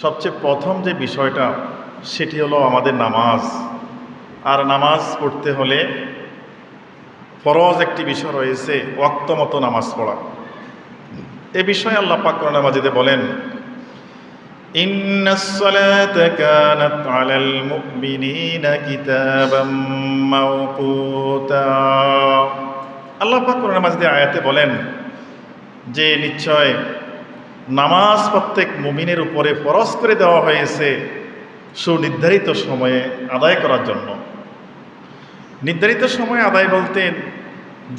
সবচেয়ে প্রথম যে বিষয়টা সেটি হলো আমাদের নামাজ। আর নামাজ পড়তে হলে ফরজ একটি বিষয় রয়েছে, ওয়াক্ত মতো নামাজ পড়া। এ বিষয়ে আল্লাহ পাক কোরআন মাজিদে বলেন, ইন্নাস সালাতা কানাত আলাল মুমিনিনা কিতাবাম মাওকুতা। আল্লাহ পাক কোরআন মাজিদে আয়াতে বলেন যে নিশ্চয় নামাজ প্রত্যেক মুমিনের উপরে ফরজ করে দেওয়া হয়েছে সুনির্ধারিত সময়ে আদায় করার জন্য। নির্ধারিত সময় আদায় বলতে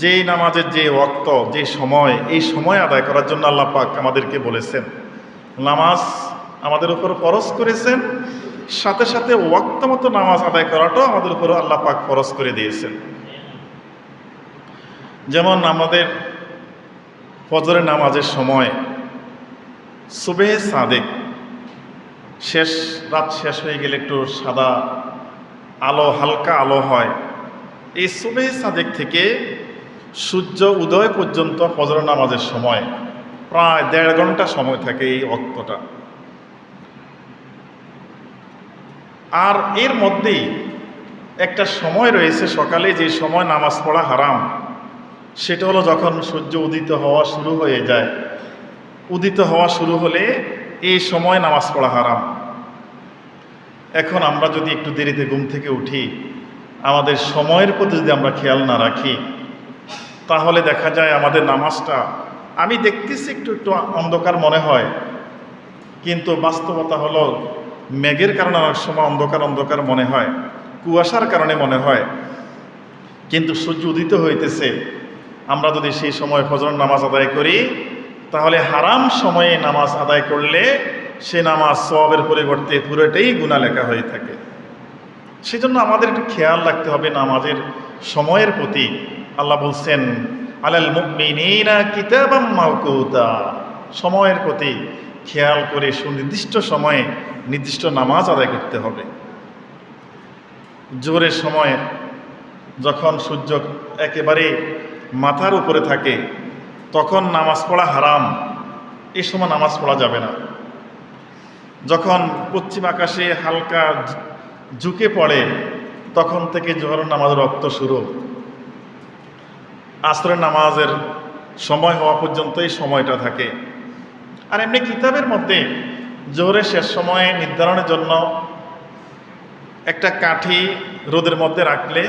যেই নামাজের যে ওয়াক্ত, যে সময়, এই সময় আদায় করার জন্য আল্লাহ পাক আমাদেরকে বলেছেন। নামাজ আমাদের উপর ফরজ করেছেন, সাথে সাথে ওয়াক্ত মতো নামাজ আদায় করাটাও আমাদের উপর আল্লাহ পাক ফরজ করে দিয়েছেন। যেমন আমাদের ফজরের নামাজের সময় সুবহে সাদেক রাত শেষ হয়ে গেলে একটু সাদা আলো, হালকা আলো হয়। এই সুবহে সাদেক থেকে সূর্য উদয় পর্যন্ত ফজর নামাজের সময় প্রায় 1.5 ঘন্টা সময় থাকে এই ওয়াক্তটা। আর এর মধ্যেই একটা সময় রয়েছে সকালে, যে সময় নামাজ পড়া হারাম। সেটা হলো যখন সূর্য উদিত হওয়া শুরু হয়ে যায়। উদিত হওয়া শুরু হলে এই সময় নামাজ পড়া হারাম। এখন আমরা যদি একটু দেরিতে ঘুম থেকে উঠি, আমাদের সময়ের প্রতি যদি আমরা খেয়াল না রাখি, তাহলে দেখা যায় আমাদের নামাজটা, আমি দেখতেছি একটু একটু অন্ধকার মনে হয়, কিন্তু বাস্তবতা হলো মেঘের কারণে অনেক সময় অন্ধকার অন্ধকার মনে হয়, কুয়াশার কারণে মনে হয়, কিন্তু সূর্য উদিত হইতেছে। আমরা যদি সেই সময় ফজর নামাজ আদায় করি, তাহলে হারাম সময়ে নামাজ আদায় করলে সে নামাজ সওয়াবের পরিবর্তে পুরোটাই গুনাহ লেখা হয়ে থাকে। সেজন্য আমাদের একটু খেয়াল রাখতে হবে নামাজের সময়ের প্রতি। আল্লাহ বলছেন, আলাল মুমিনিনা কিতাবাম মাওকুতা, সময়ের প্রতি খেয়াল করে সুনির্দিষ্ট সময়ে নির্দিষ্ট নামাজ আদায় করতে হবে। জোহরের সময় যখন সূর্য একেবারে মাথার উপরে থাকে, তখন নামাজ পড়া হারাম। এই সময় নামাজ পড়া যাবে না। যখন পশ্চিম আকাশে হালকা ঝুঁকে পড়ে, তখন থেকে জোহরের নামাজের রক্ত শুরু। আসরের নামাজের সময় হওয়া পর্যন্ত এই সময়টা থাকে। আর এমনি কিতাবের মধ্যে জোহরের শেষ সময়ে নির্ধারণের জন্য একটা কাঠি রোদের মধ্যে রাখলে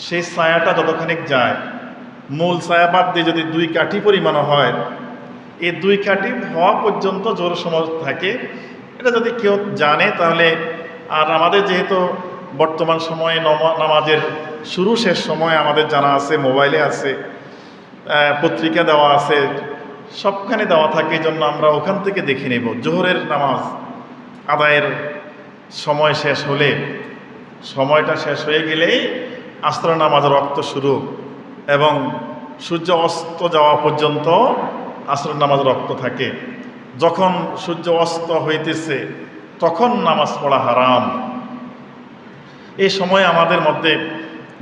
সেই ছায়াটা যতখানি যায়, মূল ছায়া বাদ দিয়ে যদি 2 কাঠি পরিমাণও হয়, এই 2 কাঠি হওয়া পর্যন্ত জোর সময় থাকে। এটা যদি কেউ জানে তাহলে, আর আমাদের যেহেতু বর্তমান সময়ে নামাজের শুরু শেষ সময় আমাদের জানা আছে, মোবাইলে আছে, পত্রিকা দেওয়া আছে, সবখানে দেওয়া থাকে, এই জন্য আমরা ওখান থেকে দেখে নেব। জোহরের নামাজ আদায়ের সময় শেষ হলে, সময়টা শেষ হয়ে গেলেই আসরের নামাজের রক্ত শুরু, এবং সূর্য অস্ত যাওয়া পর্যন্ত আসরের নামাজ রক্ত থাকে। যখন সূর্য অস্ত হইতেছে তখন নামাজ পড়া হারাম। এই সময় আমাদের মধ্যে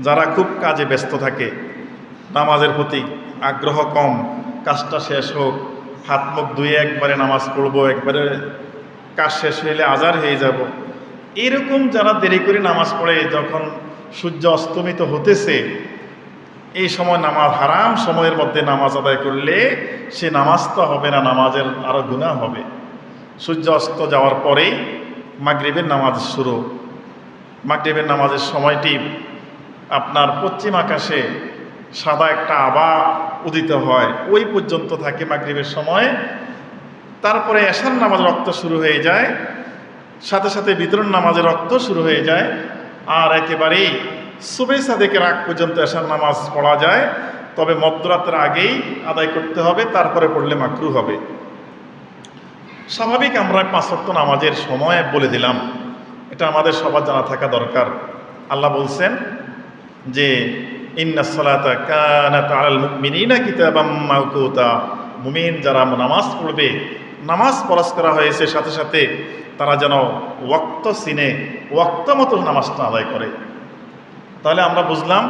যারা খুব কাজে ব্যস্ত থাকে, নামাজের প্রতি আগ্রহ কম, কাজটা শেষ হোক, হাত মুখ ধুয়ে একবারে নামাজ পড়বো, একবারে কাজ শেষ হইলে আজার হয়ে যাব, এরকম যারা দেরি করে নামাজ পড়ে, যখন সূর্য অস্তমিত হতেছে এই সময় নামাজ হারাম সময়ের মধ্যে নামাজ আদায় করলে সে নামাজ তো হবে না, নামাজের আরও গুনাহ হবে। সূর্য অস্ত যাওয়ার পরেই মাগরিবের নামাজ শুরু। মাগরিবের নামাজের সময়টি আপনার পশ্চিম আকাশে সাদা একটা আভা উদিত হয়, ওই পর্যন্ত থাকে মাগরিবের সময়। তারপরে এশার নামাজ রক্ত শুরু হয়ে যায়, সাথে সাথে বিতরণ নামাজের রক্ত শুরু হয়ে যায়। আর একেবারেই সুবহে সাদেকের আগ পর্যন্ত এশার নামাজ পড়া যায়, তবে মধ্যরাতের আগেই আদায় করতে হবে, তারপরে পড়লে মাকরুহ হবে। স্বাভাবিক আমরা 5 ওয়াক্ত নামাজের সময় বলে দিলাম, এটা আমাদের সবার জানা থাকা দরকার। আল্লাহ বলছেন যে ইন্নাস সালাতা কানাত আলাল মুমিনিনা কিতাবাম মাওকুতা, মুমিন যারা নামাজ পড়বে, নামাজ ফরজ করা হয়েছে, সাথে সাথে তারা যেন ওয়াক্ত চিনে ওয়াক্ত মতো নামাজটা আদায় করে। তাহলে আমরা বুঝলাম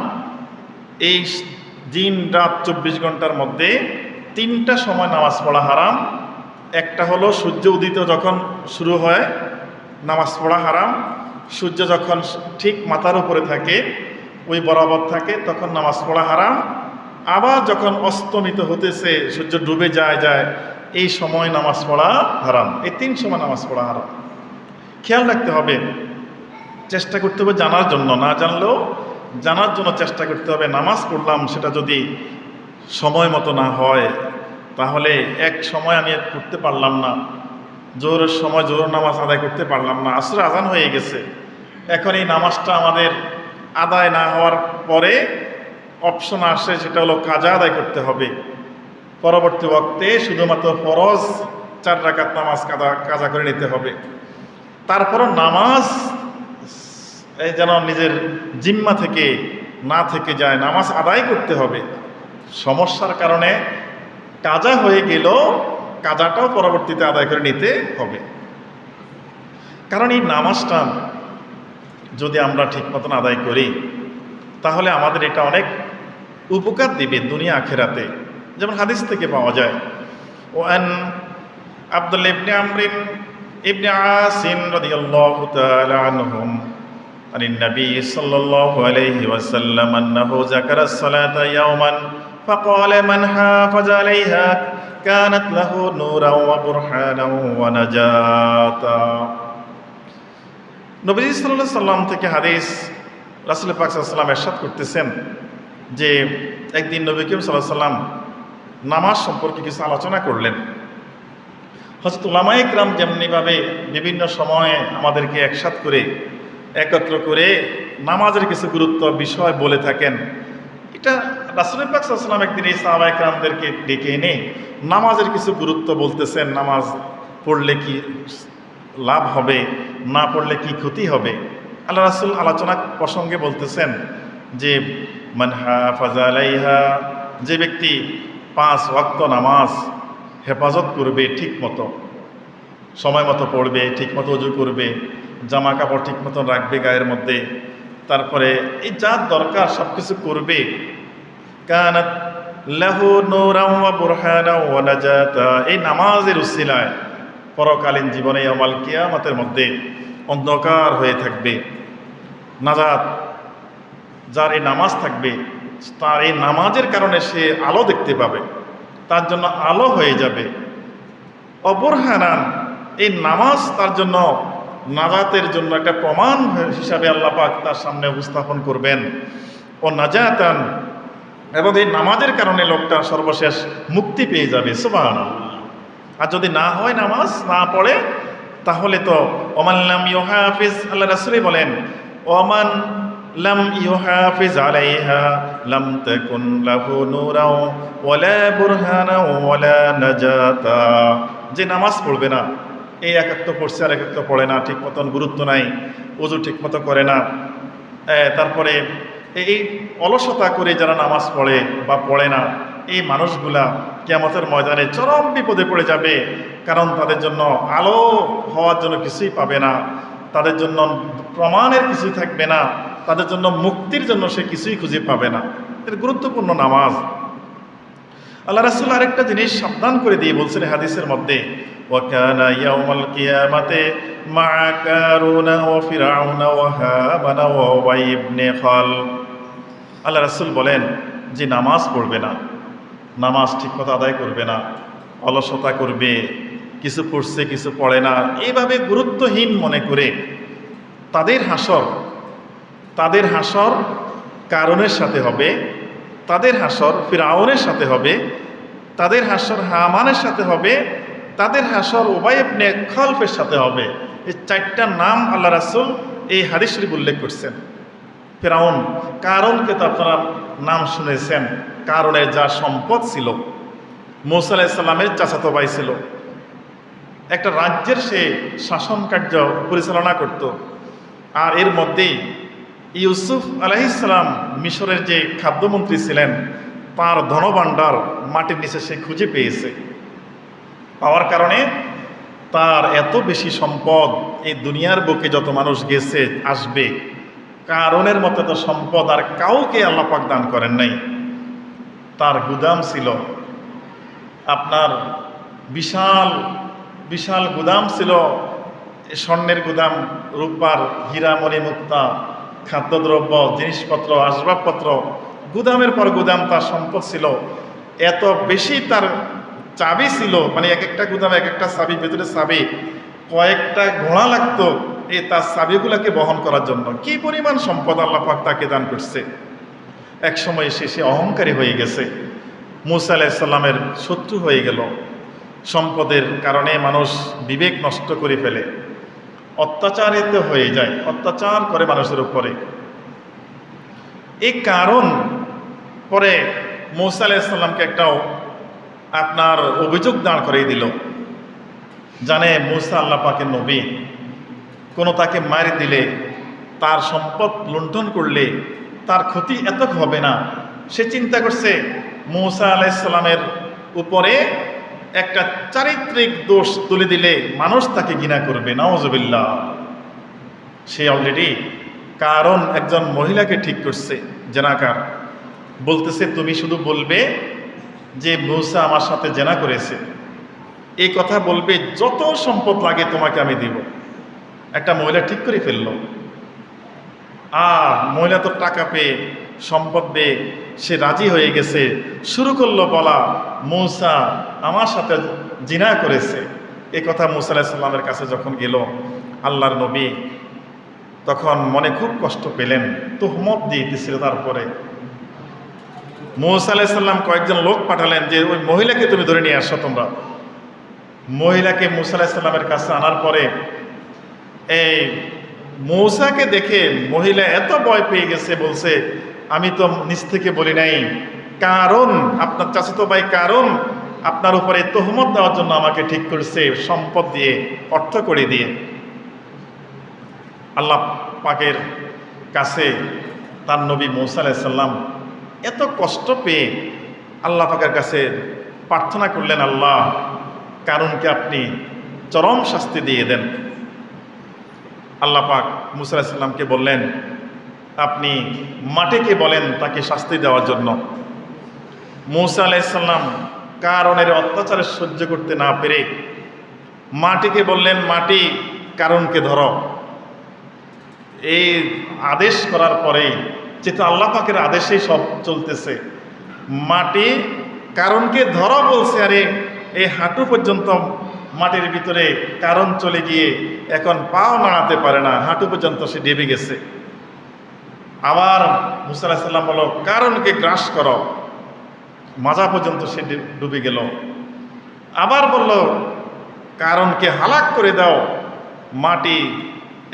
এই দিন রাত 24 ঘন্টার মধ্যে 3টা সময় নামাজ পড়া হারাম। একটা হলো সূর্য উদিত যখন শুরু হয় নামাজ পড়া হারাম, সূর্য যখন ঠিক মাথার উপরে থাকে ওই বরাবর থাকে তখন নামাজ পড়া হারাম, আবার যখন অস্তমিত হতেছে সূর্য ডুবে যায় এই সময় নামাজ পড়া হারাম। এই 3 সময় নামাজ পড়া হারাম। খেয়াল রাখতে হবে, চেষ্টা করতে হবে জানার জন্য, না জানলেও জানার জন্য চেষ্টা করতে হবে। নামাজ পড়লাম, সেটা যদি সময় মতো না হয় তাহলে এক সময় আমি পড়তে পারলাম না, জোহরের সময় জোহর নামাজ আদায় করতে পারলাম না, আসর আজান হয়ে গেছে, এখন এই নামাজটা আমাদের আদায় না হওয়ার পরে অপশন আসে, সেটা হলো কাজা আদায় করতে হবে। পরবর্তী ওয়াক্তে শুধুমাত্র ফরজ 4 রাকাত নামাজ কাজা করে নিতে হবে। তারপরও নামাজ এই যেন নিজের জিম্মা থেকে না থেকে যায়, নামাজ আদায় করতে হবে। সমস্যার কারণে কাজা হয়ে গেল, কাজাটাও পরবর্তীতে আদায় করে নিতে হবে। কারণ এই নামাজটা যদি আমরা ঠিক মতন আদায় করি তাহলে আমাদের এটা অনেক উপকার দিবে দুনিয়া আখেরাতে। যেমন হাদিস থেকে পাওয়া যায়, ওয়ান আব্দুল্লাহ ইবনে আমর ইবনে আসিম রাদিয়াল্লাহু তাআলা আনহুম আনিন নবী সাল্লাল্লাহু আলাইহি ওয়াসাল্লাম আন্নাহু যাকারা as-সালাতা ইয়াওমান ফাকালা মান হাফাযা আলাইহা কানাত লাহু নূরান ওয়া বুরহানান ওয়া নাজাতা। নবী সাল্লাল্লাহু আলাইহি ওয়াসাল্লাম থেকে হাদিস, রাসূল পাক সাল্লাল্লাহু আলাইহি ওয়াসাল্লাম ইরশাদ করতেছেন যে একদিন নবী করিম সাল্লাল্লাহু আলাইহি ওয়াসাল্লাম নামাজ সম্পর্কে কিছু আলোচনা করলেন। হযরত উলামায়ে কিরাম যেমনিভাবে বিভিন্ন সময়ে আমাদেরকে একসাথ করে একত্র করে নামাজের কিছু গুরুত্ব বিষয় বলে থাকেন, এটা রাসূল পাক সাল্লাল্লাহু আলাইহি ওয়াসাল্লাম একদিন এই সাহাবায়ে কিরামদেরকে ডেকে এনে নামাজের কিছু গুরুত্ব বলতেছেন। নামাজ পড়লে কি লাভ হবে, না পড়লে কি ক্ষতি হবে। আল্লাহ রাসূল আলোচনা প্রসঙ্গে বলতেছেন যে মান হাফাযা আলাইহা, যে ব্যক্তি 5 ওয়াক্ত নামাজ হেফাজত করবে, ঠিক মতো সময় মতো পড়বে, ঠিক মতো ওযু করবে, জামা কাপড় ঠিক মতো রাখবে গায়ের মধ্যে, তারপরে এই যা দরকার সব কিছু করবে, কানাত লাহু নূরান ওয়া বুরহানান ওয়া নাজাতা, এই নামাজের উসিলায় পরকালীন জীবনে ইয়াউমাল কিয়ামতের মধ্যে অন্ধকার হয়ে থাকবে, নাজাত। যার এই নামাজ থাকবে তার এই নামাজের কারণে সে আলো দেখতে পাবে, তার জন্য আলো হয়ে যাবে। অবুরহানান, এই নামাজ তার জন্য নাজাতের জন্য একটা প্রমাণ হিসাবে আল্লাহ পাক তার সামনে উপস্থাপন করবেন। ও নাজাতান, এবং এই নামাজের কারণে লোকটা সর্বশেষ মুক্তি পেয়ে যাবে। সুবহানাল্লাহ। আর যদি না হয়, নামাজ না পড়ে, তাহলে তো ওমান লাম ইউহাফিজ, আল্লাহ রাসূলই বলেন ওমান লাম ইউহাফিজ আলাইহা লাম তাকুন লাহু নূরান ওয়ালা বুরহানান ওয়ালা নাজাতা, যে নামাজ পড়বে না, এই একাত্ত পড়ছে আর একাত্ত পড়ে না, ঠিক মতন গুরুত্ব নাই, ওযু ঠিক মতো করে না, তারপরে এই অলসতা করে যারা নামাজ পড়ে বা পড়ে না, এই মানুষগুলা কিয়ামতের ময়দানে চরম বিপদে পড়ে যাবে। কারণ তাদের জন্য আলো হওয়ার জন্য কিছুই পাবে না, তাদের জন্য প্রমাণের কিছুই থাকবে না, তাদের জন্য মুক্তির জন্য সে কিছুই খুঁজে পাবে না। এর গুরুত্বপূর্ণ নামাজ। আল্লাহ রাসূল আরেকটা জিনিস সাবধান করে দিয়ে বলছেন হাদিসের মধ্যে, ওয়া কানা ইয়াউমাল কিয়ামাতি মা কারুনা ওয়া ফিরআউনা ওয়া হামানা ওয়া উবাই ইবনে খাল। আল্লাহ রাসূল বলেন যে নামাজ পড়বে না, নামাজ ঠিকমতো আদায় করবে না, অলসতা করবে, কিছু পড়ছে কিছু পড়ে না, এইভাবে গুরুত্বহীন মনে করে তাদের হাসর কারণের সাথে হবে, তাদের হাসর ফিরআউনের সাথে হবে, তাদের হাসর হামানের সাথে হবে, তাদের হাসর উবাই ইবনে খালফের সাথে হবে। এই 4টা নাম আল্লাহ রাসূল এই হাদিস শরীফ উল্লেখ করছেন। ফিরআউন, কারণকে তো আপনারা নাম শুনেছেন, কারণের যা সম্পদ ছিল, মূসা আলাইহিস সালামের চাচাতো ভাই ছিল, একটা রাজ্যের সে শাসন কার্য পরিচালনা করত। আর এর মধ্যেই ইউসুফ আলাইহিস সালাম মিশরের যে খাদ্যমন্ত্রী ছিলেন, তার ধনভাণ্ডার মাটির নিচে সে খুঁজে পেয়েছে। পাওয়ার কারণে তার এত বেশি সম্পদ, এই দুনিয়ার বুকে যত মানুষ গেছে আসবে, কারণের মতো তো সম্পদ আর কাউকে আল্লাহ পাক দান করেন নাই। তার গুদাম ছিল আপনার বিশাল বিশাল গুদাম ছিল, স্বর্ণের গুদাম, রূপার, হীরা মণি মুক্তা, খাদ্যদ্রব্য, জিনিসপত্র, আসবাবপত্র, গুদামের পর গুদাম তার সম্পদ ছিল। এত বেশি তার চাবি ছিল, মানে এক একটা গুদামে এক একটা চাবি, ভেতরে চাবি, কয়েকটা ঘোড়া লাগতো এই তার চাবিগুলোকে বহন করার জন্য। কি পরিমাণ সম্পদ আল্লাহ পাক তাকে দান করছে। এক সময় সে অহংকারী হয়ে গেছে, মূসা আলাইহিস সালামের শত্রু হয়ে গেল। সম্পদের কারণে মানুষ বিবেক নষ্ট করে ফেলে, অত্যাচারিত হয়ে যায়, অত্যাচার করে মানুষের উপরে। এই কারণ পরে মূসা আলাইহিস সালামকে একটাও আপনার অভিযোগ দাঁড় করিয়ে দিল। জানে মূসা আল্লাহ পাকের নবী, কোনো তাকে মারি দিলে, তার সম্পদ লুণ্ঠন করলে তার ক্ষতি এত হবে না। সে চিন্তা করছে মূসা আলাইহিস সালামের উপরে একটা চারিত্রিক দোষ তুলে দিলে মানুষ তাকে ঘৃণা করবে, নাউজুবিল্লাহ। সে অলরেডি কারণ একজন মহিলাকে ঠিক করছে, জেনাকার। বলতেছে তুমি শুধু বলবে যে মূসা আমার সাথে জেনা করেছে, এই কথা বলবে, যত সম্পদ লাগে তোমাকে আমি দিব। একটা মহিলা ঠিক করে ফেললো। আর মহিলা তো টাকা পেয়ে, সম্পদ পেয়ে সে রাজি হয়ে গেছে। শুরু করলো বলা, মূসা আমার সাথে জিনা করেছে। এ কথা মূসা আলাইহিস সালামের কাছে যখন গেল আল্লাহর নবী, তখন মনে খুব কষ্ট পেলেন, তুহমত দিতেছিল। তারপরে মূসা আলাইহিস সালাম কয়েকজন লোক পাঠালেন যে ওই মহিলাকে তুমি ধরে নিয়ে আসো। তোমরা মহিলাকে মূসা আলাইহিস সালামের কাছে আনার পরে এই মূসাকে দেখে মহিলা এত ভয় পেয়ে গেছে, বলছে আমি তো নিজ থেকে বলি নাই, কারণ আপনার চাচাতো ভাই কারণ আপনার উপরে তহমত দেওয়ার জন্য আমাকে ঠিক করছে, সম্পদ দিয়ে, অর্থ করে দিয়ে। আল্লাহ পাকের কাছে তার নবী মূসা আলাইহিস সালাম এত কষ্ট পেয়ে আল্লাহ পাকের কাছে প্রার্থনা করলেন, আল্লাহ কারণকে আপনি চরম শাস্তি দিয়ে দেন। আল্লাহ পাক মূসা আলাইহিস সালামকে বললেন, আপনি মাটিকে বলেন তাকে শাস্তি দেওয়ার জন্য। মূসা আলাইহিস সালাম কারণের অত্যাচারে সহ্য করতে না পেরে মাটিকে বললেন, মাটি কারণকে ধরো। এই আদেশ করার পরেই, যেহেতু আল্লাহ পাকের আদেশেই সব চলতেছে, মাটি কারণকে ধরো বলছে, আরে এই হাঁটু পর্যন্ত মাটির ভিতরে কারণ চলে গিয়ে এখন পাও নাড়াতে পারে না, হাঁটু পর্যন্ত সে ডেবে গেছে। আবার মূসা আলাইহিস সালাম বলল, কারণকে গ্রাস করো, মাজা পর্যন্ত সে ডুবে গেল। আবার বলল, কারণকে হালাক করে দাও। মাটি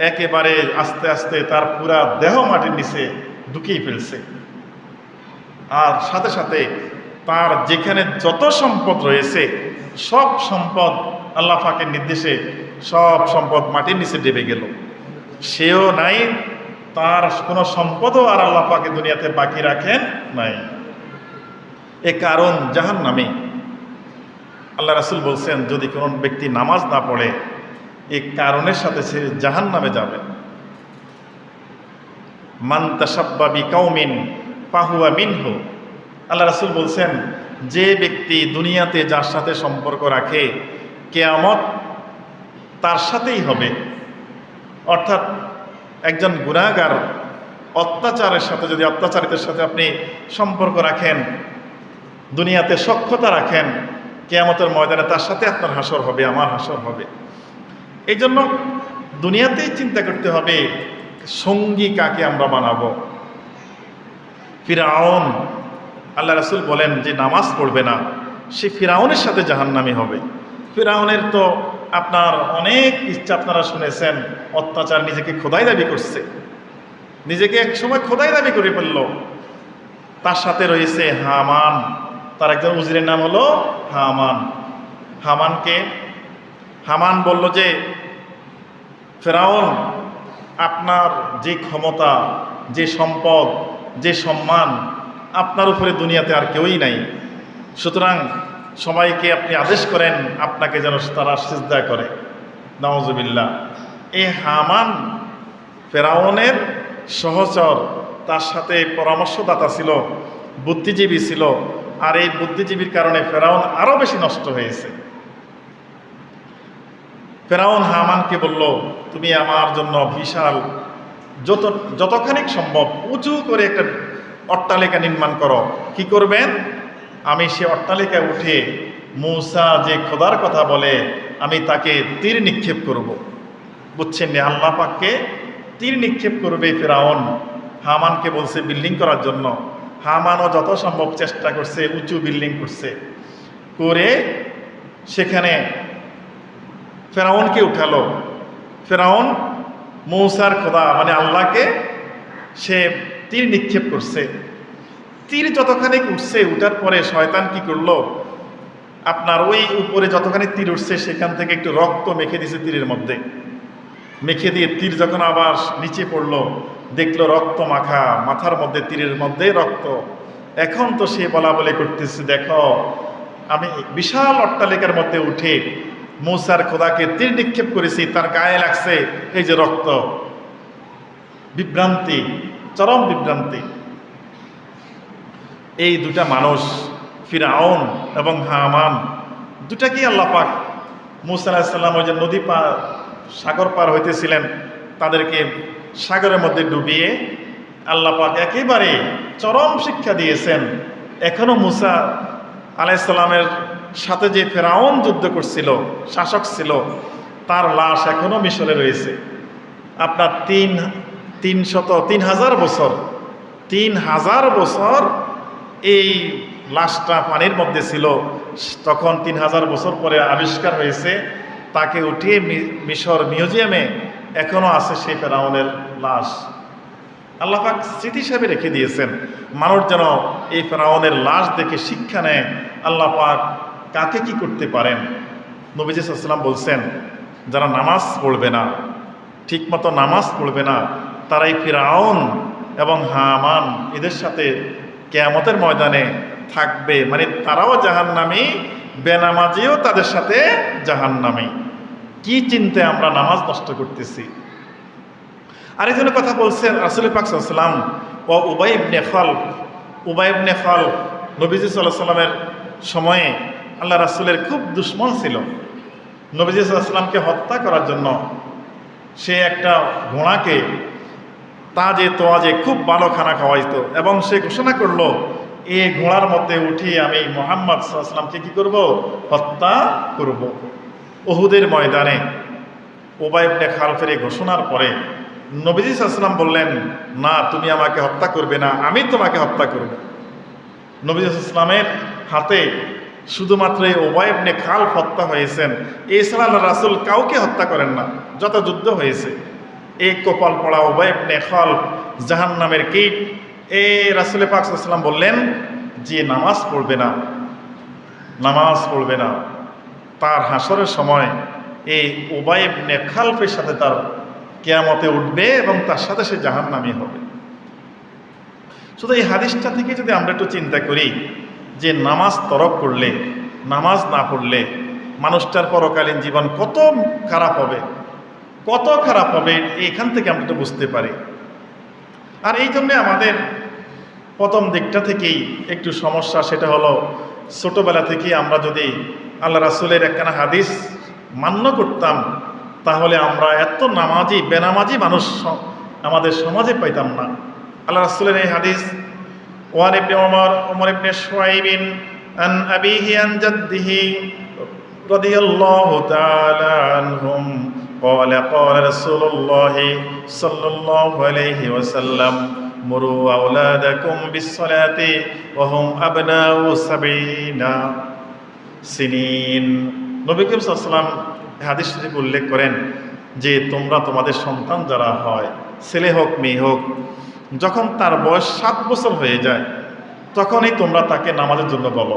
একেবারে আস্তে আস্তে তার পুরা দেহ মাটির নিচে ঢুকিয়ে ফেলছে। আর সাথে সাথে তার যেখানে যত সম্পদ রয়েছে সব সম্পদ আল্লাহ পাকের নির্দেশে সব সম্পদ মাটির নিচে ডেবে গেল। সেও নাই, তার কোনো সম্পদও আর আল্লাহ পাকে দুনিয়াতে বাকি রাখেন নাই। এ কারণ জাহান্নামী। আল্লাহ রাসূল বলছেন, যদি কোনো ব্যক্তি নামাজ না পড়ে এই কারণের সাথে সে জাহান্নামে যাবে। মান তাশাব্বা বিকাউমিন ফাহুয়া মিনহু। আল্লাহ রাসূল বলছেন, যে ব্যক্তি দুনিয়াতে যার সাথে সম্পর্ক রাখে কিয়ামত তার সাথেই হবে। অর্থাৎ একজন গুনাহগার অত্যাচারের সাথে, যদি অত্যাচারিতের সাথে আপনি সম্পর্ক রাখেন, দুনিয়াতে সখ্যতা রাখেন, কিয়ামতের ময়দানে তার সাথে আপনার হাসর হবে, আমার হাসর হবে। এই জন্য দুনিয়াতেই চিন্তা করতে হবে সঙ্গী কাকে আমরা বানাবো। ফিরআউন, আল্লাহ রাসূল বলেন যে নামাজ পড়বে না সে ফিরআউনের সাথে জাহান্নামী হবে। ফিরআউনের তো আপনার অনেক ইচ্ছা, আপনারা শুনেছেন, অত্যাচার, নিজেকে খোদাই দাবি করছে, নিজেকে এক সময় খোদাই দাবি করে ফেলল। তার সাথে রয়েছে হামান, তার একজন উজিরের নাম হলো হামান। হামান বলল যে ফিরআউন, আপনার যে ক্ষমতা, যে সম্পদ, যে সম্মান, আপনার উপরে দুনিয়াতে আর কেউই নাই, সুতরাং সবাইকে আপনি আদেশ করেন আপনাকে যেন তারা সিজদা করে। নাউজুবিল্লাহ। এই হামান ফিরআউনের সহচর, তার সাথে পরামর্শদাতা ছিল, বুদ্ধিজীবী ছিল। আর এই বুদ্ধিজীবীর কারণে ফিরআউন আরও বেশি নষ্ট হয়েছে। ফেরাউন হামানকে বলল, তুমি আমার জন্য বিশাল যতখানি সম্ভব উঁচু করে একটা অট্টালিকা নির্মাণ করো। কি করবেন? আমি সে অট্টালিকায় উঠে মূসা যে খোদার কথা বলে আমি তাকে তীর নিক্ষেপ করব। বুঝছেন না, আল্লাহ পাককে তীর নিক্ষেপ করবে ফেরাউন। হামানকে বলছে বিল্ডিং করার জন্য। হামানও যত সম্ভব চেষ্টা করছে, উঁচু বিল্ডিং করছে, করে সেখানে ফেরাউনকে উঠালো। ফেরাউন মূসার খোদা মানে আল্লাহকে সে তীর নিক্ষেপ করছে। তীর যতখানি উঠছে, উঠার পরে শয়তান কি করলো, আপনার ওই উপরে যতখানি তীর উঠছে সেখান থেকে একটু রক্ত মেখে দিয়েছে তীরের মধ্যে। মেখে দিয়ে তীর যখন আবার নিচে পড়লো, দেখলো রক্ত মাখা, মাথার মধ্যে তীরের মধ্যে রক্ত। এখন তো সে বলা বলে করতেছে, দেখো আমি বিশাল অট্টালিকার মধ্যে উঠে মূসার খোদাকে তীর নিক্ষেপ করেছি, তার গায়ে লাগছে এই যে রক্ত। বিভ্রান্তি, চরম বিভ্রান্তি। এই দুটা মানুষ ফিরআউন এবং হামান, দুটাকেই আল্লাহ পাক মূসা আলাইহিস সালাম ওই যে নদী পার সাগর পার হইতেছিলেন, তাদেরকে সাগরের মধ্যে ডুবিয়ে আল্লাহ পাক একেবারে চরম শিক্ষা দিয়েছেন। এখনো মূসা আলাইহিস সালামের সাথে যে ফেরাউন যুদ্ধ করছিল, শাসক ছিল, তার লাশ এখনো মিশরে রয়েছে। আপনার 3,000 বছর 3,000 বছর এই লাশটা পানির মধ্যে ছিল। তখন 3,000 বছর পরে আবিষ্কার হয়েছে, তাকে উঠিয়ে মিশর মিউজিয়ামে এখনো আছে সেই ফেরাউনের লাশ। আল্লাহ পাক স্মৃতি হিসাবে রেখে দিয়েছেন, মানুষ যেন এই ফেরাউনের লাশ দেখে শিক্ষা নেয় আল্লাহ পাক কাকে কি করতে পারেন। নবীজি সাল্লাল্লাহু আলাইহি ওয়াসাল্লাম বলছেন, যারা নামাজ পড়বে না, ঠিকমতো নামাজ পড়বে না, তারাই ফিরআউন এবং হামান এদের সাথে কিয়ামতের ময়দানে থাকবে। মানে তারাও জাহান্নামী, বেনামাজিও তাদের সাথে জাহান্নামী। কি চিন্তে আমরা নামাজ নষ্ট করতেছি। আরেকজনের কথা বলছেন রাসূল পাক সাল্লাল্লাহু আলাইহি ওয়াসাল্লাম, ও উবাই ইবনে খালফ। উবাই ইবনে খালফ নবীজি সাল্লাল্লাহু আলাইহি ওয়াসাল্লামের সময়ে আল্লাহ রাসূলের খুব দুশমন ছিল। নবীজি সাল্লাল্লাহু আলাইহি ওয়াসাল্লামকে হত্যা করার জন্য সে একটা ঘোড়াকে তাজে তোয়াজে খুব ভালো খানা খাওয়াইতো, এবং সে ঘোষণা করলো, এই ঘোড়ার মধ্যে উঠিয়ে আমি মুহাম্মদ সাল্লাল্লাহু আলাইহি ওয়াসাল্লামকে কি করব? হত্যা করব। উহুদের ময়দানে উবাই ইবনে খালফের এই ঘোষণার পরে নবীজি সাল্লাল্লাহু আলাইহি ওয়াসাল্লাম বললেন, না, তুমি আমাকে হত্যা করবে না, আমি তোমাকে হত্যা করব। নবীজি সাল্লাল্লাহু আলাইহি ওয়াসাল্লামের হাতে শুধুমাত্র এই উবাই ইবনে খালফ হত্যা হয়েছেন, এছাড়া আল্লাহ রাসূল কাউকে হত্যা করেন না। যত যুদ্ধ হয়েছে এই কপাল পড়া উবাই ইবনে খালফ জাহান্নামের কীট। এই রাসূল পাক সাল্লাল্লাহু আলাইহি ওয়াসাল্লাম বললেন, যে নামাজ পড়বে না, নামাজ পড়বে না, তার হাসরের সময় এই উবাই ইবনে খালফের সাথে তার কিয়ামতে উঠবে এবং তার সাথে সে জাহান্নামী হবে। শুধু এই হাদিসটা থেকে যদি আমরা একটু চিন্তা করি যে নামাজ তরক করলে, নামাজ না পড়লে মানুষটার পরকালীন জীবন কত খারাপ হবে, কত খারাপ হবে, এখান থেকে আমরা একটু বুঝতে পারি। আর এই জন্যে আমাদের প্রথম দিকটা থেকেই একটু সমস্যা, সেটা হলো ছোটোবেলা থেকেই আমরা যদি আল্লাহ রাসূলের একখানা হাদিস মান্য করতাম, তাহলে আমরা এত নামাজি বেনামাজি মানুষ আমাদের সমাজে পাইতাম না। আল্লাহ রাসূলের এই হাদিস, ওয়ান ইবনে ওমর ইবনে শুআইবিন আন আবিহি আন জাদ্দিহি রাদিয়াল্লাহু তাআলা আনহুম قال قال رسول الله صلى الله عليه وسلم مروا أولادكم بالصلاة وهم أبناء 70 سنين। নবী করিম সাল্লাল্লাহু আলাইহি ওয়াসাল্লাম হাদিস শরীফে উল্লেখ করেন যে তোমরা তোমাদের সন্তান যারা হয়, ছেলে হোক মেয়ে হোক, যখন তার বয়স 7 বছর হয়ে যায় তখনই তোমরা তাকে নামাজের জন্য বলো।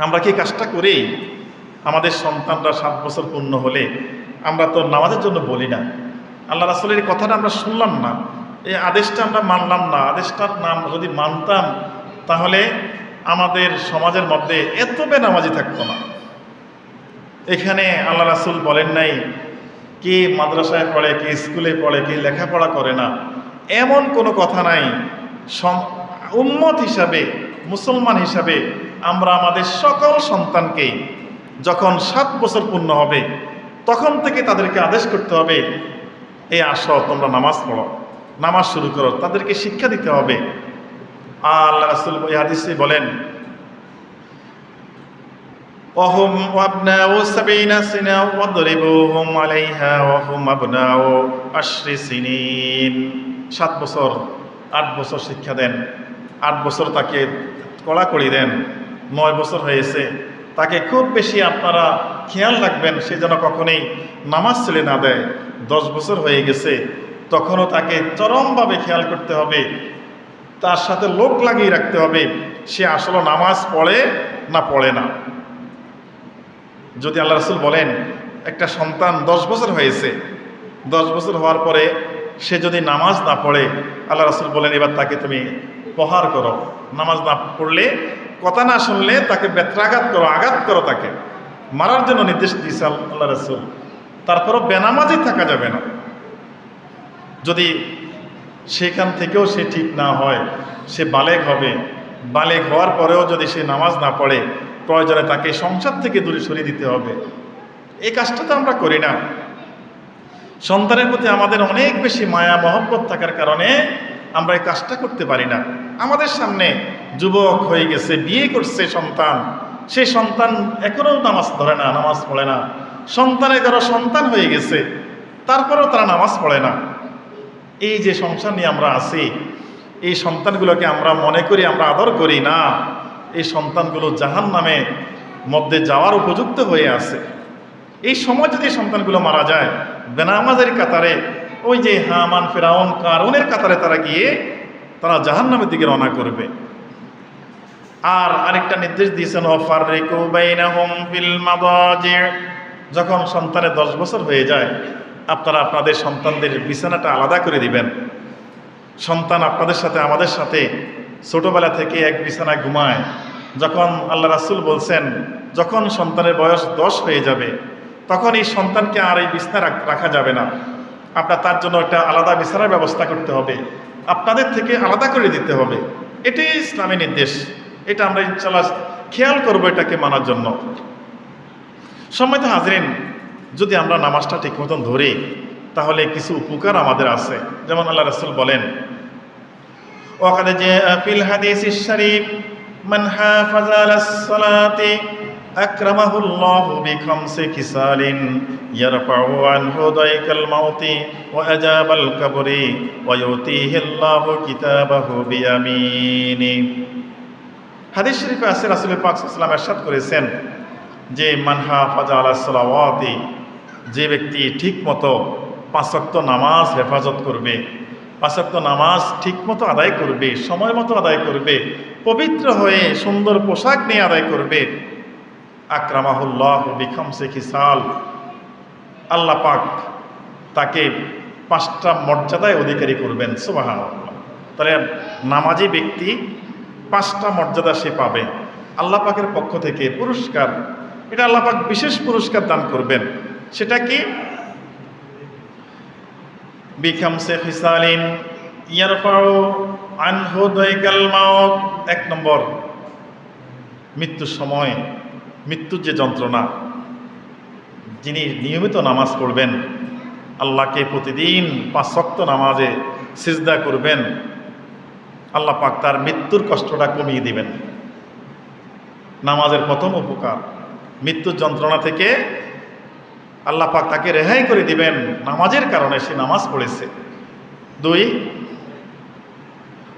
আমরা কি কাজটা করি? আমাদের সন্তানরা 7 বছর পূর্ণ হলে আমরা তো নামাজের জন্য বলি না। আল্লাহ রাসূলের কথাটা আমরা শুনলাম না, এই আদেশটা আমরা মানলাম না। আদেশটার নাম যদি মানতাম তাহলে আমাদের সমাজের মধ্যে এত বেনামাজি থাকতো না। এখানে আল্লাহ রাসূল বলেন নাই কে মাদ্রাসায় পড়ে, কে স্কুলে পড়ে, কে লেখাপড়া করে না, এমন কোনো কথা নাই। উম্মত হিসাবে, মুসলমান হিসাবে আমরা আমাদের সকল সন্তানকে যখন 7 বছর পূর্ণ হবে তখন থেকে তাদেরকে আদেশ করতে হবে, এই আসো তোমরা নামাজ পড়ো, নামাজ শুরু করো, তাদেরকে শিক্ষা দিতে হবে। আল্লাহ রাসূল এই হাদিসে বলেন, ওয়াহুম ওয়াবনাউ সাবিনা সিনা ওয়াদরিবুহুম আলাইহা ওয়াহুম আবনাউ আশরি সিনিন। 7 বছর 8 বছর শিক্ষা দেন, 8 বছর তাকে কড়াকড়ি দেন, 9 বছর হয়েছে, তাকে খুব বেশি আপনারা খেয়াল রাখবেন সে যেন কখনোই নামাজ ছেড়ে না দেয়। 10 বছর হয়ে গেছে, তখনও তাকে চরমভাবে খেয়াল করতে হবে, তার সাথে লোক লাগিয়ে রাখতে হবে সে আসলে নামাজ পড়ে না পড়ে না। যদি আল্লাহ রাসূল বলেন একটা সন্তান 10 বছর হয়েছে, 10 বছর হওয়ার পরে সে যদি নামাজ না পড়ে, আল্লাহ রাসূল বলেন এবার তাকে তুমি প্রহার করো, নামাজ না পড়লে, কথা না শুনলে তাকে বেত্রাঘাত করো, আঘাত করো, তাকে মারার জন্য নির্দেশ দিয়েছে আল্লাহ রাসূল। তারপরও বেনামাজি থাকা যাবে না। যদি সেখান থেকেও সে ঠিক না হয়, সে বালেগ হবে, বালেগ হওয়ার পরেও যদি সে নামাজ না পড়ে, প্রয়োজনে তাকে সংসার থেকে দূরে সরিয়ে দিতে হবে। এই কাজটা তো আমরা করি না। সন্তানের প্রতি আমাদের অনেক বেশি মায়া মহব্বত থাকার কারণে আমরা এই কাজটা করতে পারি না। আমাদের সামনে যুবক হয়ে গেছে, বিয়ে করছে সন্তান, সেই সন্তান এখনও নামাজ ধরে না, নামাজ পড়ে না। সন্তানের কারো সন্তান হয়ে গেছে, তারপরেও তারা নামাজ পড়ে না। এই যে সংসার নিয়ে আমরা আছি, এই সন্তানগুলোকে আমরা মনে করি, আমরা আদর করি না। এই সন্তানগুলো জাহান্নামে মধ্যে যাওয়ার উপযুক্ত হয়ে আছে। এই সময় যদি সন্তানগুলো মারা যায়, বেনামাজের কাতারে, ওই যে হামান ফেরাউন কারুনের কাতারে তারা গিয়ে তারা জাহান্নামের দিকে রওনা করবে। আর আরেকটা নির্দেশ দিয়েছেন, ওয়াফাররিকু বাইনাহুম ফিল মাদাজি', যখন সন্তানের 10 বছর হয়ে যায় আপনারা আপনাদের সন্তানদের বিছানাটা আলাদা করে দিবেন। সন্তান আপনাদের সাথে আমাদের সাথে ছোটবেলা থেকে এক বিছানায় ঘুমায়। যখন আল্লাহ রাসূল বলছেন যখন সন্তানের বয়স 10 হয়ে যাবে তখন এই সন্তানকে আর এই বিছানা রাখা যাবে না, আপনার তার জন্য একটা আলাদা বিছানার ব্যবস্থা করতে হবে, আপনাদের থেকে আলাদা করে দিতে হবে। এটাই ইসলামী নির্দেশ। এটা আমরা ইনশাআল্লাহ খেয়াল করবো এটাকে মানার জন্য। সম্মানিত হাজরিন, যদি আমরা নামাজটা ঠিক মতন ধরি তাহলে কিছু উপকার আমাদের আছে। যেমন আল্লাহ রাসূল বলেন, ওয়াকাদ জাআ ফিল হাদিসিশ শরীফ মান হাফাযা আলাস সালাতি আকরামাহুল্লাহু বিখামসি খিসালিন ইয়ারফাউ আনহু দাইকাল মাউতি ওয়া আজাবাল কবরি ওয়া ইউতিহিল্লাহু কিতাবাহু বিয়ামিনি। হাদিস শরীফে আছে রাসূল পাক সাল্লাল্লাহু আলাইহি ওয়াসাল্লাম ইরশাদ করেছেন যে মান হাফাযা আলাস সালাওয়াতি, যে ব্যক্তি ঠিকমতো 5 ওয়াক্ত নামাজ হেফাজত করবে, 5 ওয়াক্ত নামাজ ঠিকমতো আদায় করবে, সময় মতো আদায় করবে, পবিত্র হয়ে সুন্দর পোশাক নিয়ে আদায় করবে, আকরামাহুল্লাহু বিখামসি খিসাল, আল্লাহ পাক তাকে 5টা মর্যাদায় অধিকারী করবেন। সুবহানাল্লাহ। তাহলে নামাজি ব্যক্তি 5টা মর্যাদা সে পাবে আল্লাহ পাকের পক্ষ থেকে পুরস্কার। এটা আল্লাহ পাক বিশেষ পুরস্কার দান করবেন। সেটা কি? বিখামসি খিসালিন ইয়ারফাউ আনহু দাইকাল মাউত। 1 নম্বর, মৃত্যুর সময় মৃত্যুর যে যন্ত্রণা, যিনি নিয়মিত নামাজ পড়বেন, আল্লাহকে প্রতিদিন 5 ওয়াক্ত নামাজে সিজদা করবেন, আল্লাহ পাক তার মৃত্যুর কষ্টটা কমিয়ে দিবেন। নামাজের প্রথম উপকার, মৃত্যুর যন্ত্রণা থেকে আল্লাহ পাক তাকে রেহাই করে দিবেন নামাজের কারণে, সে নামাজ পড়েছে। 2,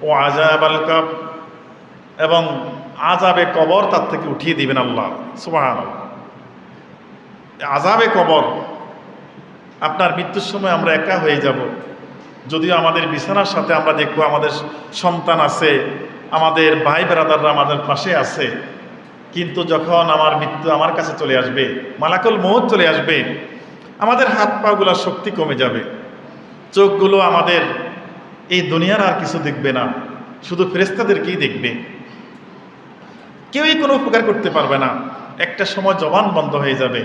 ও আযাবাল কবর, এবং আযাবে কবর তার থেকে উঠিয়ে দিবেন আল্লাহ। সুবহানাল্লাহ। আযাবে কবর, আপনার মৃত্যুর সময় আমরা একা হয়ে যাব, যদিও আমাদের বিছানার সাথে আমরা দেখব আমাদের সন্তান আছে, আমাদের ভাই ব্রাদাররা আমাদের পাশে আছে, কিন্তু যখন আমার মৃত্যু আমার কাছে চলে আসবে, মালাকুল মউত চলে আসবে, আমাদের হাত পাগুলোর শক্তি কমে যাবে, চোখগুলো আমাদের এই দুনিয়ার আর কিছু দেখবে না, শুধু ফেরেশতাদেরকেই দেখবে, কেউই কোনো উপকার করতে পারবে না। একটা সময় জবান বন্ধ হয়ে যাবে,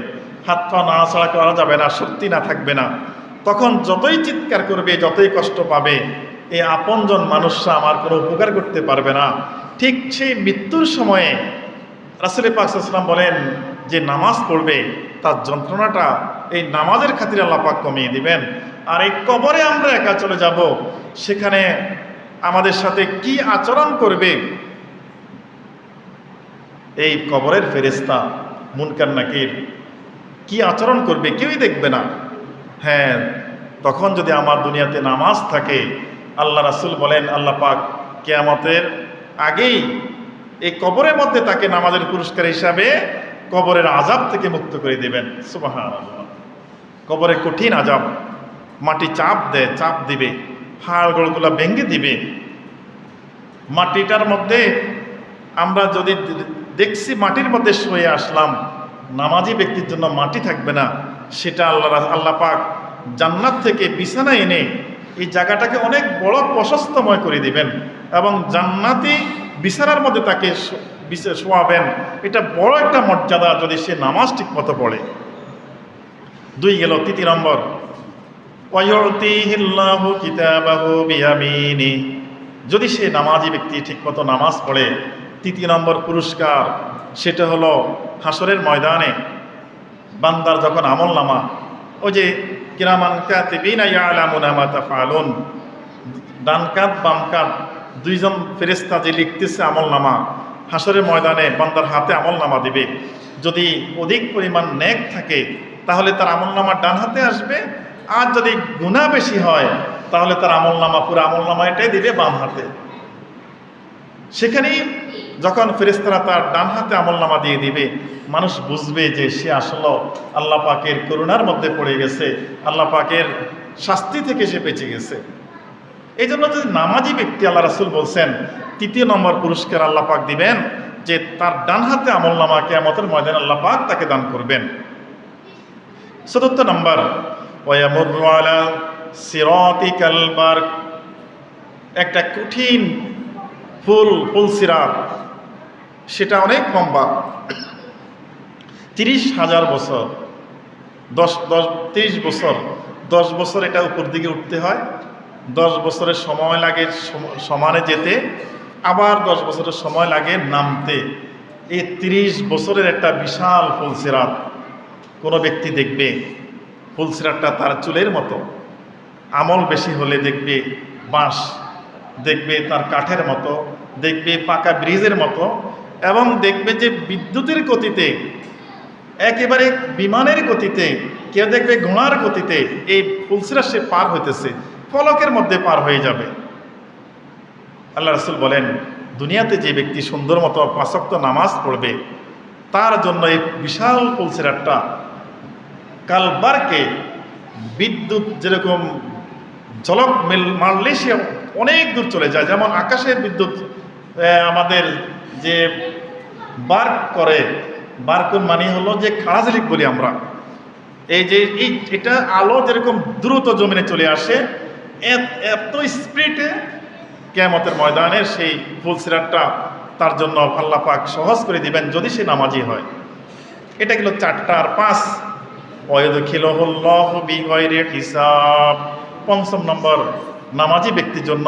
হাত পা নাড়াচাড়া করা যাবে না, শক্তি না থাকবে না। তখন যতই চিৎকার করবে, যতই কষ্ট পাবে, এই আপনজন মানুষরা আমার কোনো উপকার করতে পারবে না। ঠিক সেই মৃত্যুর সময়ে রাসূল পাক সাল্লাল্লাহু আলাইহি ওয়াসাল্লাম বলেন যে নামাজ পড়বে তার যন্ত্রণাটা এই নামাজের খাতিরে আল্লাহ পাক কমিয়ে দিবেন। আর এই কবরে আমরা একা চলে যাব, সেখানে আমাদের সাথে কি আচরণ করবে এই কবরের ফেরেশতা মুনকার নাকির, কি আচরণ করবে কেউই দেখবে না। হ্যাঁ, তখন যদি আমার দুনিয়াতে নামাজ থাকে, আল্লাহ রাসূল বলেন আল্লাহ পাক কিয়ামতের আগেই এই কবরের মধ্যে তাকে নামাজের পুরস্কার হিসাবে কবরের আযাব থেকে মুক্ত করে দেবেন। সুবহানাল্লাহ। কবরে কঠিন আযাব, মাটি চাপ দেয়, চাপ দিবে, হাড়গোড়গুলো ভেঙে দিবে। মাটিটার মধ্যে আমরা যদি দেখছি মাটির মধ্যে শুয়ে আসলাম, নামাজি ব্যক্তির জন্য মাটি থাকবে না, সেটা আল্লাহ পাক জান্নাত থেকে বিছানা এনে এই জায়গাটাকে অনেক বড় প্রশস্তময় করে দিবেন এবং জান্নাতি বিছানার মধ্যে তাকে শোয়াবেন। এটা বড় একটা মর্যাদা যদি সে নামাজ ঠিক মতো পড়ে। 2 গেল। 3 নম্বর, ওয়ায়ুতিহিল্লাহু কিতাবাহু বিয়ামিনি। যদি সে নামাজি ব্যক্তি ঠিকমতো নামাজ পড়ে, 3 নম্বর পুরস্কার সেটা হলো হাসরের ময়দানে বান্দার যখন আমল নামা, ওই যে কিরামান কাতিবিনা ইয়ালামুনা মা তাফআলুন, ডান কাঁধ বাম কাঁধ 2 জন ফেরেশতা যে লিখতেছে আমল নামা, হাসরের ময়দানে বান্দার হাতে আমল নামা দিবে। যদি অধিক পরিমাণ নেক থাকে তাহলে তার আমল নামা ডান হাতে আসবে, আর যদি গুনাহ বেশি হয় তাহলে তার আমল নামা, পুরো আমল নামা এটাই দিবে বাম হাতে। সেখানেই যখন ফেরেশতারা তার ডান হাতে আমলনামা দিয়ে দিবে, মানুষ বুঝবে যে সে আসলে আল্লাহ পাকের করুণার মধ্যে পড়ে গেছে, আল্লাহ পাকের শাস্তি থেকে সে বেঁচে গেছে। এই জন্য যদি নামাজি ব্যক্তি, আল্লাহ রাসূল বলছেন 3 নম্বর পুরস্কার আল্লাহ পাক দিবেন যে তার ডান হাতে আমলনামা কিয়ামতের ময়দানে আল্লাহ পাক তাকে দান করবেন। 4 নম্বর, ওয়ায়ামুরু আলা সিরাতিকাল বারক। একটা কঠিন ফুলসিরাত, সেটা অনেক লম্বা, 30,000 বছর, 30 বছর, 10 বছর এটা উপর দিকে উঠতে হয়, 10 বছরের সময় লাগে সমানে যেতে, আবার 10 বছরের সময় লাগে নামতে। এই 30 বছরের একটা বিশাল ফুলসিরাত। কোনো ব্যক্তি দেখবে ফুলসিরাতটা তার চুলের মতো, আমল বেশি হলে দেখবে বাঁশ, দেখবে তার কাঠের মতো, দেখবে পাকা ব্রিজের মতো, এবং দেখবে যে বিদ্যুতের গতিতে, একেবারে বিমানের গতিতে, কেউ দেখবে ঘোড়ার গতিতে এই ফুলসিরাত সে পার হইতেছে, ফলকের মধ্যে পার হয়ে যাবে। আল্লাহ রাসূল বলেন দুনিয়াতে যে ব্যক্তি সুন্দর মতো 5 ওয়াক্ত নামাজ পড়বে, তার জন্য এই বিশাল ফুলসিরাতটা কালবারকে, বিদ্যুৎ যেরকম ঝলক মারলে সে অনেক দূর চলে যায়, যেমন আকাশের বিদ্যুৎ আমাদের যে বার্ক করে, বার্ক মানে হলো যে খাড়াঝিলিক বলি আমরা, এই যে এটা আলো যেরকম দ্রুত জমিনে চলে আসে, এত স্পিডে কিয়ামতের ময়দানের সেই ফুলসিরাতটা তার জন্য আল্লাহ পাক সহজ করে দিবেন যদি সে নামাজি হয়। এটা গেল 4টা। আর 5, ওয়ায়ুদখিলুহুল্লাহু বিগাইরি হিসাব। 5 নম্বর, নামাজি ব্যক্তির জন্য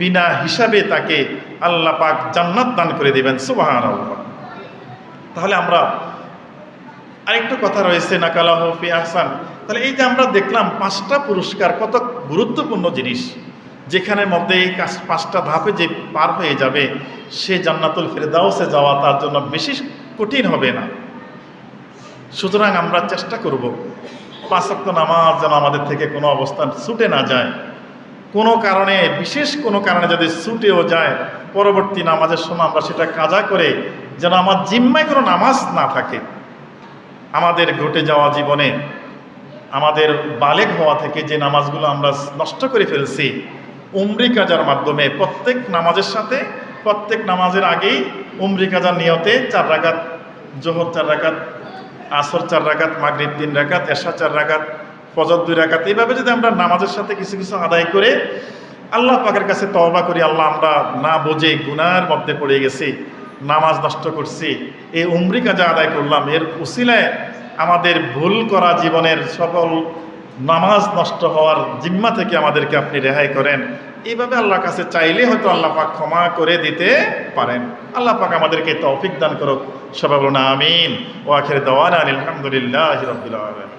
বিনা হিসাবে তাকে আল্লাহ পাক জান্নাত দান করে দিবেন। সুবহানাল্লাহ। তাহলে আমরা আরেকটু কথা রয়েছে, নাকালাহু ফি আহসান। তাহলে এই যে আমরা দেখলাম 5টা পুরস্কার, কত গুরুত্বপূর্ণ জিনিস, যেখানের মধ্যে এই 5টা ধাপে যে পার হয়ে যাবে সে জান্নাতুল ফেরদাউসে যাওয়া তার জন্য বেশি কঠিন হবে না। সুতরাং আমরা চেষ্টা করব 5 ওয়াক্ত নামাজ যেন আমাদের থেকে কোনো অবস্থান ছুটে না যায়। কোনো কারণে, বিশেষ কোনো কারণে যদি ছুটেও যায়, পরবর্তী নামাজের সময় আমরা সেটা কাজা করে যেন আমার জিম্মায় কোনো নামাজ না থাকে। আমাদের ঘটে যাওয়া জীবনে আমাদের বালেগ হওয়া থেকে যে নামাজগুলো আমরা নষ্ট করে ফেলছি উমরি কাজার মাধ্যমে, প্রত্যেক নামাজের সাথে, প্রত্যেক নামাজের আগেই উমরি কাজার নিয়তে 4 রাকাত, জোহর 4 রাকাত, আসর 4 রাকাত, মাগরিব 3 রাকাত, এশা 4 রাকাত, ফজর 2 রাকাত, এইভাবে যদি আমরা নামাজের সাথে কিছু কিছু আদায় করে আল্লাহ পাকের কাছে তওবা করি, আল্লাহ আমরা না বুঝে গুনার মধ্যে পড়ে গেছি, নামাজ নষ্ট করছি, এই উমরি কাজা আদায় করলাম, এর উসিলায় আমাদের ভুল করা জীবনের সকল নামাজ নষ্ট হওয়ার জিম্মা থেকে আমাদেরকে আপনি রেহাই করেন। এইভাবে আল্লাহর কাছে চাইলে হয়তো আল্লাহ পাক ক্ষমা করে দিতে পারেন। আল্লাহ পাক আমাদেরকে তৌফিক দান করুক। সবাই বলুন আমিন। ওয়া আখির দাওয়ানা আলহামদুলিল্লাহি রাব্বিল আলামিন।